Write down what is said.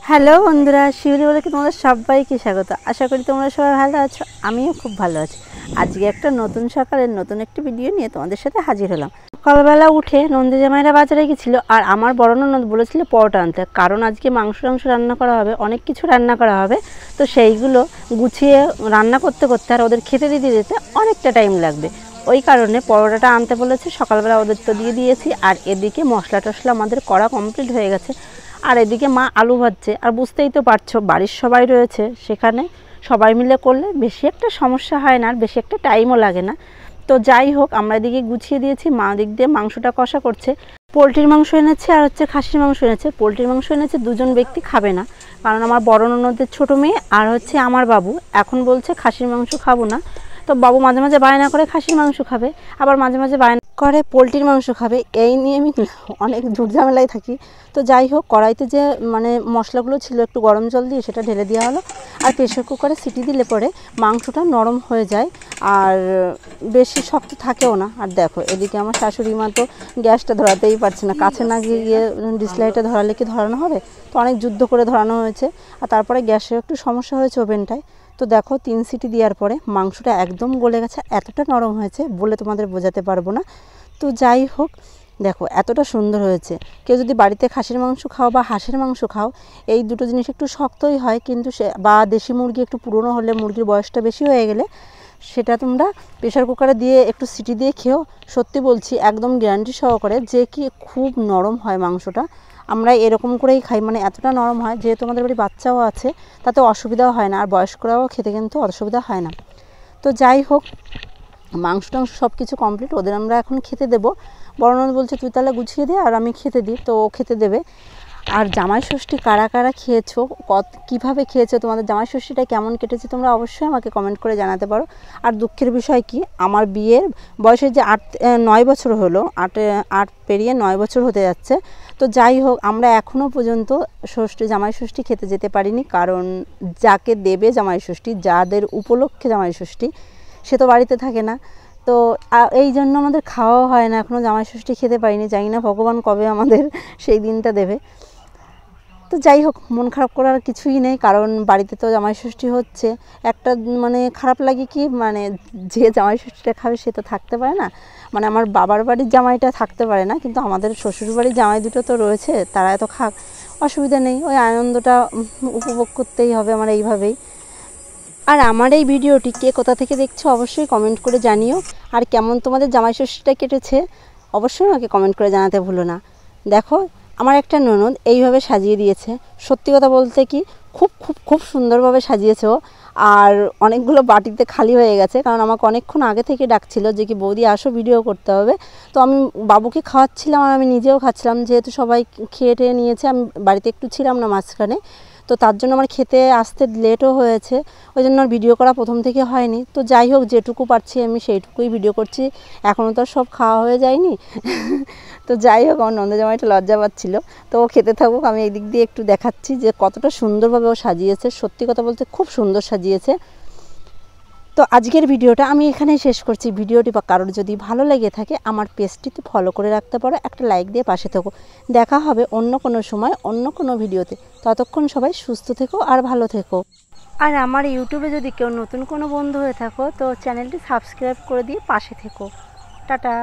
Hello বন্ধুরা, শিউলি বলে কি তোমাদের সবাইকে স্বাগত। আশা করি তোমরা সবাই ভালো আছো, আমিও খুব ভালো আছি। আজকে একটা নতুন সকালের নতুন একটি ভিডিও নিয়ে তোমাদের সাথে হাজির হলাম। সকালবেলা উঠে নন্দী জামাইরা বাজারে গেছিলো, আর আমার বড় ননদ বলেছিল পরোটা আনতে, কারণ আজকে মাংস রান্না করা হবে, অনেক কিছু রান্না করা হবে। তো সেইগুলো গুছিয়ে রান্না করতে করতে আর ওদের খেতে দিতে দিতে অনেকটা টাইম লাগবে। ওই কারণে পরোটাটা আনতে বলেছে। সকালবেলা ওদের তো দিয়ে দিয়েছি, আর এদিকে মশলা টশলা আমাদের করা কমপ্লিট হয়ে গেছে। আর এদিকে মা আলু ভাজছে। আর বুঝতেই তো পারছো, বাড়ির সবাই রয়েছে, সেখানে সবাই মিলে করলে বেশি একটা সমস্যা হয় না, আর বেশি একটা টাইমও লাগে না। তো যাই হোক, আমরা এদিকে গুছিয়ে দিয়েছি, মা দিক দিয়ে মাংসটা কষা করছে। পোলট্রির মাংস এনেছে আর খাসির মাংস এনেছে। পোলট্রির মাংস এনেছে, দুজন ব্যক্তি খাবে না, কারণ আমার বড় ননদের ছোটো মেয়ে আর আমার বাবু এখন বলছে খাসির মাংস খাবো না। তো বাবু মাঝে মাঝে বায়না করে খাসির মাংস খাবে, আবার মাঝে মাঝে বায়না করে পোলট্রির মাংস খাবে। এই নিয়ে আমি অনেক ঝামেলায় থাকি। তো যাই হোক, কড়াইতে যে মশলাগুলো ছিল একটু গরম জল দিয়ে সেটা ঢেলে দেওয়া হলো। আর প্রেশার কুকারে সিটি দিলে পরে মাংসটা নরম হয়ে যায়, আর বেশি শক্ত থাকেও না। আর দেখো, এদিকে আমার শাশুড়ি মা তো গ্যাসটা ধরাতেই পারছে না, কাছে না গিয়ে ডিসলাইটে ধরালে কি ধরানো হবে। তো অনেক যুদ্ধ করে ধরানো হয়েছে। আর তারপরে গ্যাসের একটু সমস্যা হয়েছে ওভেনটায়। তো দেখো, 3 সিটি দেওয়ার পরে মাংসটা একদম গলে গেছে, এতটা নরম হয়েছে বলে তোমাদের বোঝাতে পারবো না। তো যাই হোক, দেখো এতটা সুন্দর হয়েছে। কেউ যদি বাড়িতে খাসির মাংস খাও বা হাঁসের মাংস খাও, এই দুটো জিনিস একটু শক্তই হয়, কিন্তু বা দেশি মুরগি একটু পুরনো হলে, মুরগির বয়সটা বেশি হয়ে গেলে, সেটা তোমরা প্রেশার কুকারে দিয়ে একটু সিটি দিয়ে খেও। সত্যি বলছি, একদম গ্যারান্টি সহকারে যে কি খুব নরম হয় মাংসটা। আমরা এরকম করেই খাই, মানে এতটা নরম হয়। যেহেতু আমাদের বাড়ি বাচ্চাও আছে, তাতে অসুবিধাও হয় না, আর বয়স্করাও খেতে কিন্তু অসুবিধা হয় না। তো যাই হোক, মাংস টাংস সব কিছু কমপ্লিট। ওদের আমরা এখন খেতে দেবো। বড় ননদ বলছে তুই তাহলে গুছিয়ে দে আর আমি খেতে দিই, তো ও খেতে দেবে। আর জামাই ষষ্ঠী কারা কারা খেয়েছো, কীভাবে খেয়েছো, তোমাদের জামাই ষষ্ঠীটা কেমন কেটেছে, তোমরা অবশ্যই আমাকে কমেন্ট করে জানাতে পারো। আর দুঃখের বিষয় কি, আমার বিয়ের বয়সে যে 9 বছর হলো, 8 পেরিয়ে 9 বছর হতে যাচ্ছে। তো যাই হোক, আমরা এখনও পর্যন্ত জামাই ষষ্ঠী খেতে যেতে পারিনি, কারণ যাকে দেবে জামাই ষষ্ঠী, যাদের উপলক্ষে জামাই ষষ্ঠী, সে তো বাড়িতে থাকে না। তো এই জন্য আমাদের খাওয়াও হয় না, এখনও জামাই ষষ্ঠী খেতে পারিনি। জানি না ভগবান কবে আমাদের সেই দিনটা দেবে। তো যাই হোক, মন খারাপ করার কিছুই নেই, কারণ বাড়িতে তো জামাই ষষ্ঠী হচ্ছে। একটা খারাপ লাগে কি, যে জামাই ষষ্ঠীটা খাবে সে তো থাকতে পারে না। আমার বাবার বাড়ির জামাইটা থাকতে পারে না, কিন্তু আমাদের শ্বশুর বাড়ির জামাই দুটো তো রয়েছে, তারা এত খাক, অসুবিধা নেই। ওই আনন্দটা উপভোগ করতেই হবে আমার এইভাবেই। আর আমার এই ভিডিওটি কে কোথা থেকে দেখছো অবশ্যই কমেন্ট করে জানিও। আর কেমন তোমাদের জামাই ষষ্ঠীটা কেটেছে অবশ্যই আমাকে কমেন্ট করে জানাতে ভুলো না। দেখো, আমার একটা ননদ এইভাবে সাজিয়ে দিয়েছে। সত্যি কথা বলতে কি, খুব খুব খুব সুন্দরভাবে সাজিয়েছে ও। আর অনেকগুলো বাটিতে খালি হয়ে গেছে, কারণ আমাকে অনেকক্ষণ আগে থেকে ডাকছিল যে কি বৌদি আসো, ভিডিও করতে হবে। তো আমি বাবুকে খাওয়াচ্ছিলাম আর আমি নিজেও খাচ্ছিলাম, যেহেতু সবাই খেয়ে টেয়ে নিয়েছে, আমি বাড়িতে একটু ছিলাম না মাঝখানে। তো তার জন্য আমার খেতে আসতে লেটও হয়েছে, ওই জন্য আর ভিডিও করা প্রথম থেকে হয়নি। তো যাই হোক, যেটুকু পারছি আমি সেইটুকুই ভিডিও করছি, এখনও তো আর সব খাওয়া হয়ে যায়নি। তো যাই হোক, আমার নন্দ জামাইটা লজ্জা পাচ্ছিল। তো ও খেতে থাকুক, আমি এই দিক দিয়ে একটু দেখাচ্ছি যে কতটা সুন্দরভাবে ও সাজিয়েছে। সত্যি কথা বলতে খুব সুন্দর সাজিয়েছে। তো আজকের ভিডিওটা আমি এখানেই শেষ করছি। ভিডিওটি বা কারোর যদি ভালো লেগে থাকে, আমার পেজটিতে ফলো করে রাখতে পারো, একটা লাইক দিয়ে পাশে থেকো। দেখা হবে অন্য কোনো সময় অন্য কোনো ভিডিওতে। ততক্ষণ সবাই সুস্থ থেকো আর ভালো থেকো। আর আমার ইউটিউবে যদি কেউ নতুন কোনো বন্ধু হয়ে থাকো, তো চ্যানেলটি সাবস্ক্রাইব করে দিয়ে পাশে থেকো। টাটা।